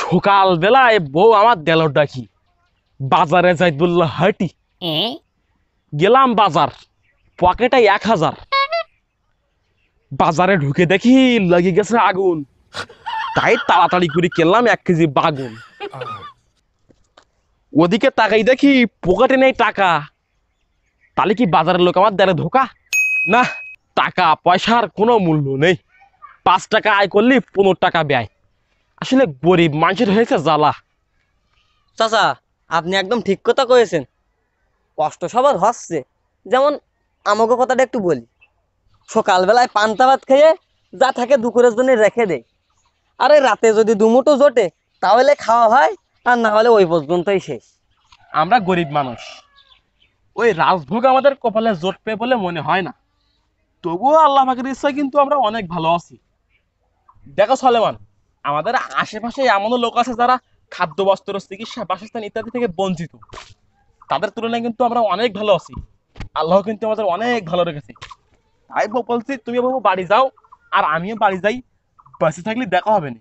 সকাল বেলায় বউ আমার দেল ডাকি বাজারে যাই বললো হাঁটি গেলাম বাজার পকেটে 1000 বাজারে ঢুকে দেখি লেগে গেছে আগুন তাই তাড়াতাড়ি করে কিনলাম 1 কেজি বাগুন ওদিকে তাকাই দেখি পকেটে নেই টাকা তাহলে কি বাজারের লোক আমার দেরে ধোকা না টাকা পয়সার কোনো মূল্য নেই 5 টাকা আয় করলি 15 টাকা ব্যয় আসলে গরিব মানুষের হয়েছে জ্বালা চাচা আপনি একদম ঠিক কথা কয়েছেন। কষ্ট সবার হচ্ছে, যেমন আমাকে কথাটা একটু বলি। সকালবেলায় পান্তা ভাত খেয়ে যা থাকে দুপুরের জন্য রেখে দেয়, আরে রাতে যদি দুমুটো জোটে তাহলে খাওয়া হয়, আর না হলে ওই পর্যন্তই শেষ। আমরা গরিব মানুষ, ওই রাজভোগ আমাদের কপালে জোট পেয়ে বলে মনে হয় না। তবুও আল্লাহ পাকের ইচ্ছায় কিন্তু আমরা অনেক ভালো আছি। দেখো সলেমান, আমাদের আশেপাশে এমনও লোক আছে যারা খাদ্য বস্ত্র চিকিৎসা বাসস্থান ইত্যাদি থেকে বঞ্চিত। তাদের তুলনায় কিন্তু আমরা অনেক ভালো আছি। আল্লাহ কিন্তু আমাদের অনেক ভালো রেখেছে। তাই বলছি তুমি বাবু বাড়ি যাও আর আমিও বাড়ি যাই, বাসে থাকলে দেখা হবে না।